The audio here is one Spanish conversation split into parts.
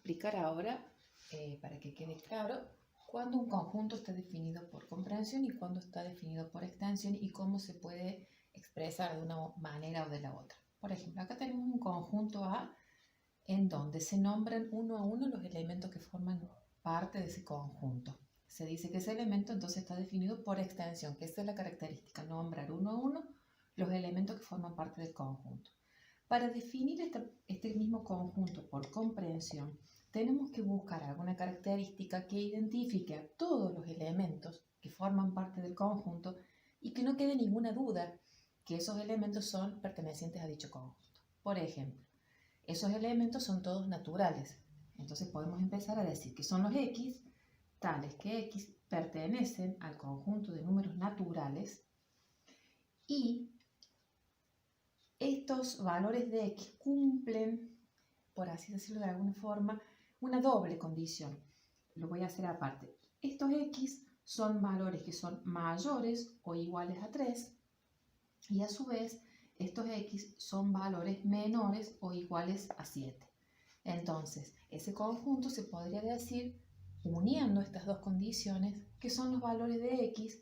explicar ahora, para que quede claro, cuándo un conjunto está definido por comprensión y cuándo está definido por extensión y cómo se puede expresar de una manera o de la otra. Por ejemplo, acá tenemos un conjunto A en donde se nombran uno a uno los elementos que forman parte de ese conjunto. Se dice que ese elemento entonces está definido por extensión, que esa es la característica, nombrar uno a uno los elementos que forman parte del conjunto. Para definir este mismo conjunto por comprensión, tenemos que buscar alguna característica que identifique a todos los elementos que forman parte del conjunto y que no quede ninguna duda que esos elementos son pertenecientes a dicho conjunto. Por ejemplo, esos elementos son todos naturales. Entonces podemos empezar a decir que son los x, tales que x pertenecen al conjunto de números naturales y estos valores de x cumplen, por así decirlo de alguna forma, una doble condición. Lo voy a hacer aparte. Estos x son valores que son mayores o iguales a 3 y a su vez estos x son valores menores o iguales a 7. Entonces, ese conjunto se podría decir, uniendo estas dos condiciones, que son los valores de x,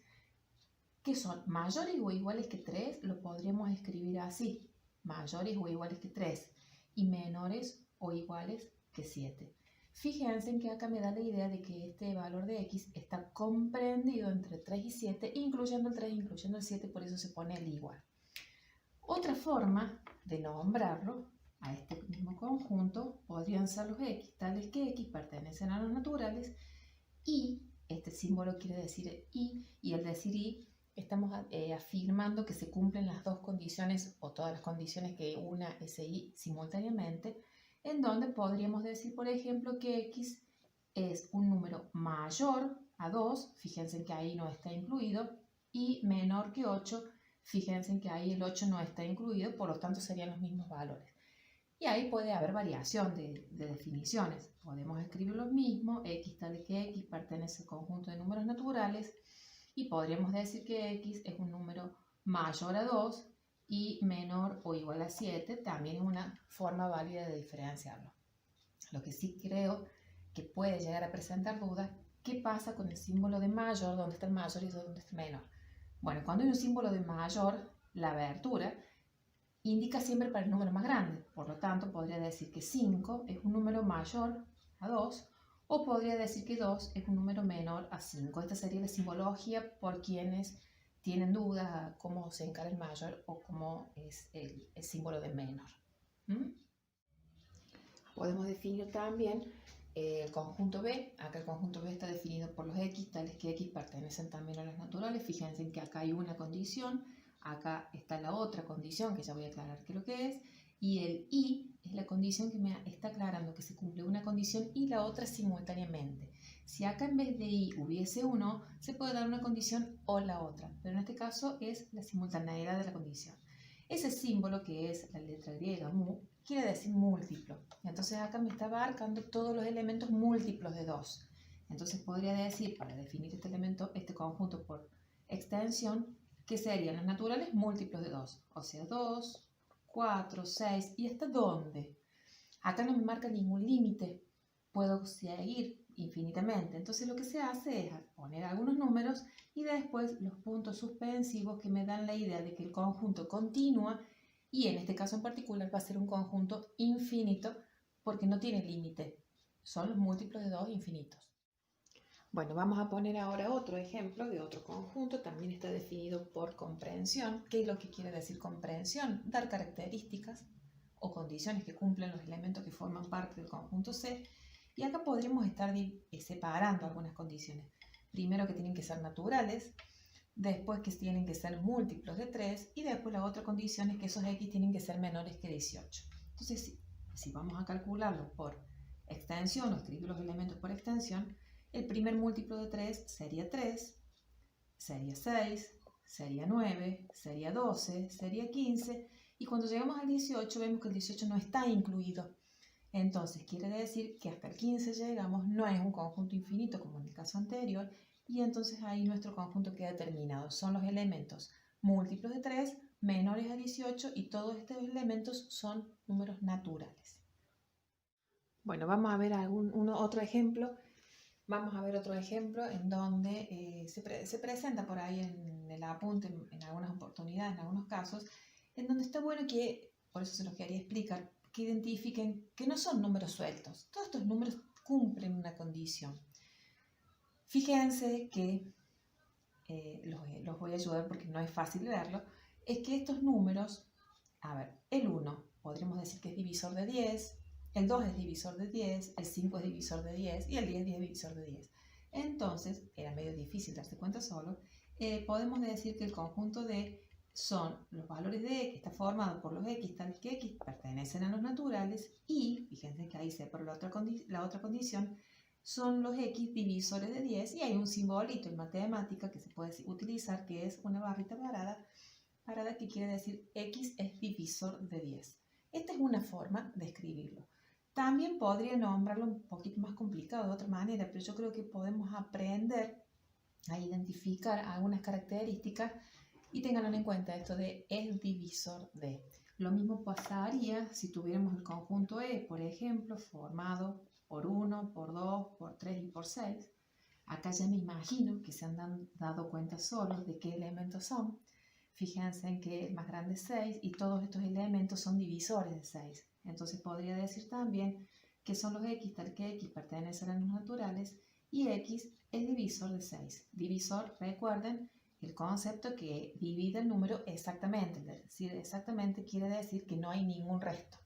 que son mayores o iguales que 3, lo podríamos escribir así, mayores o iguales que 3, y menores o iguales que 7. Fíjense en que acá me da la idea de que este valor de x está comprendido entre 3 y 7, incluyendo el 3, incluyendo el 7, por eso se pone el igual. Otra forma de nombrarlo a este mismo conjunto podrían ser los x, tales que x pertenecen a los naturales y este símbolo quiere decir y al decir y estamos afirmando que se cumplen las dos condiciones o todas las condiciones que una ese y simultáneamente, en donde podríamos decir, por ejemplo, que x es un número mayor a 2, fíjense en que ahí no está incluido, y menor que 8, fíjense en que ahí el 8 no está incluido, por lo tanto serían los mismos valores. Y ahí puede haber variación de definiciones. Podemos escribir lo mismo, x tal que x pertenece al conjunto de números naturales, y podríamos decir que x es un número mayor a 2 y menor o igual a 7, también es una forma válida de diferenciarlo. Lo que sí creo que puede llegar a presentar dudas, ¿qué pasa con el símbolo de mayor? ¿Dónde está el mayor y dónde está el menor? Bueno, cuando hay un símbolo de mayor, la abertura indica siempre para el número más grande. Por lo tanto, podría decir que 5 es un número mayor a 2, o podría decir que 2 es un número menor a 5. Esta sería la simbología por quienes tienen dudas a cómo se encara el mayor o cómo es el símbolo de menor. Podemos definir también el conjunto B. Acá el conjunto B está definido por los x, tales que x pertenecen también a los naturales. Fíjense en que acá hay una condición, acá está la otra condición, que ya voy a aclarar qué es lo que es, y el y es la condición que me está aclarando que se cumple una condición y la otra simultáneamente. Si acá en vez de y hubiese uno, se puede dar una condición o la otra, pero en este caso es la simultaneidad de la condición. Ese símbolo, que es la letra griega mu, quiere decir múltiplo. Entonces acá me está abarcando todos los elementos múltiplos de 2. Entonces podría decir, para definir este elemento, este conjunto por extensión, que serían los naturales múltiplos de 2. O sea, 2, 4, 6, ¿y hasta dónde? Acá no me marca ningún límite. Puedo seguir infinitamente. Entonces lo que se hace es poner algunos números y después los puntos suspensivos que me dan la idea de que el conjunto continúa, y en este caso en particular va a ser un conjunto infinito porque no tiene límite. Son los múltiplos de 2 infinitos. Bueno, vamos a poner ahora otro ejemplo de otro conjunto. También está definido por comprensión. ¿Qué es lo que quiere decir comprensión? Dar características o condiciones que cumplen los elementos que forman parte del conjunto C. Y acá podríamos estar separando algunas condiciones. Primero que tienen que ser naturales, después que tienen que ser múltiplos de 3 y después la otra condición es que esos x tienen que ser menores que 18. Entonces, si vamos a calcularlo por extensión o escribir los elementos por extensión, el primer múltiplo de 3 sería 3, sería 6, sería 9, sería 12, sería 15, y cuando llegamos al 18 vemos que el 18 no está incluido. Entonces quiere decir que hasta el 15 llegamos, no es un conjunto infinito como en el caso anterior, y entonces ahí nuestro conjunto queda terminado. Son los elementos múltiplos de 3, menores a 18, y todos estos elementos son números naturales. Bueno, vamos a ver otro ejemplo. Vamos a ver otro ejemplo en donde se presenta por ahí en el apunte, en algunas oportunidades, en algunos casos, en donde está bueno que, por eso se los quería explicar, que identifiquen que no son números sueltos. Todos estos números cumplen una condición. Fíjense que, los voy a ayudar porque no es fácil verlo, es que estos números, a ver, el 1 podríamos decir que es divisor de 10, el 2 es divisor de 10, el 5 es divisor de 10 y el 10 es divisor de 10. Entonces, era medio difícil darse cuenta solo, podemos decir que el conjunto de son los valores de x, está formado por los x tal que x pertenecen a los naturales y, fíjense que ahí se por la otra condición, son los x divisores de 10 y hay un simbolito en matemática que se puede utilizar que es una barrita parada que quiere decir x es divisor de 10. Esta es una forma de escribirlo. También podría nombrarlo un poquito más complicado de otra manera, pero yo creo que podemos aprender a identificar algunas características y tengan en cuenta esto de es divisor de. Lo mismo pasaría si tuviéramos el conjunto E, por ejemplo, formado por 1, por 2, por 3 y por 6. Acá ya me imagino que se han dado cuenta solos de qué elementos son. Fíjense en que el más grande es 6 y todos estos elementos son divisores de 6. Entonces podría decir también que son los x tal que x pertenecen a los naturales y x es divisor de 6. Divisor, recuerden, el concepto que divide el número exactamente, es decir, exactamente quiere decir que no hay ningún resto.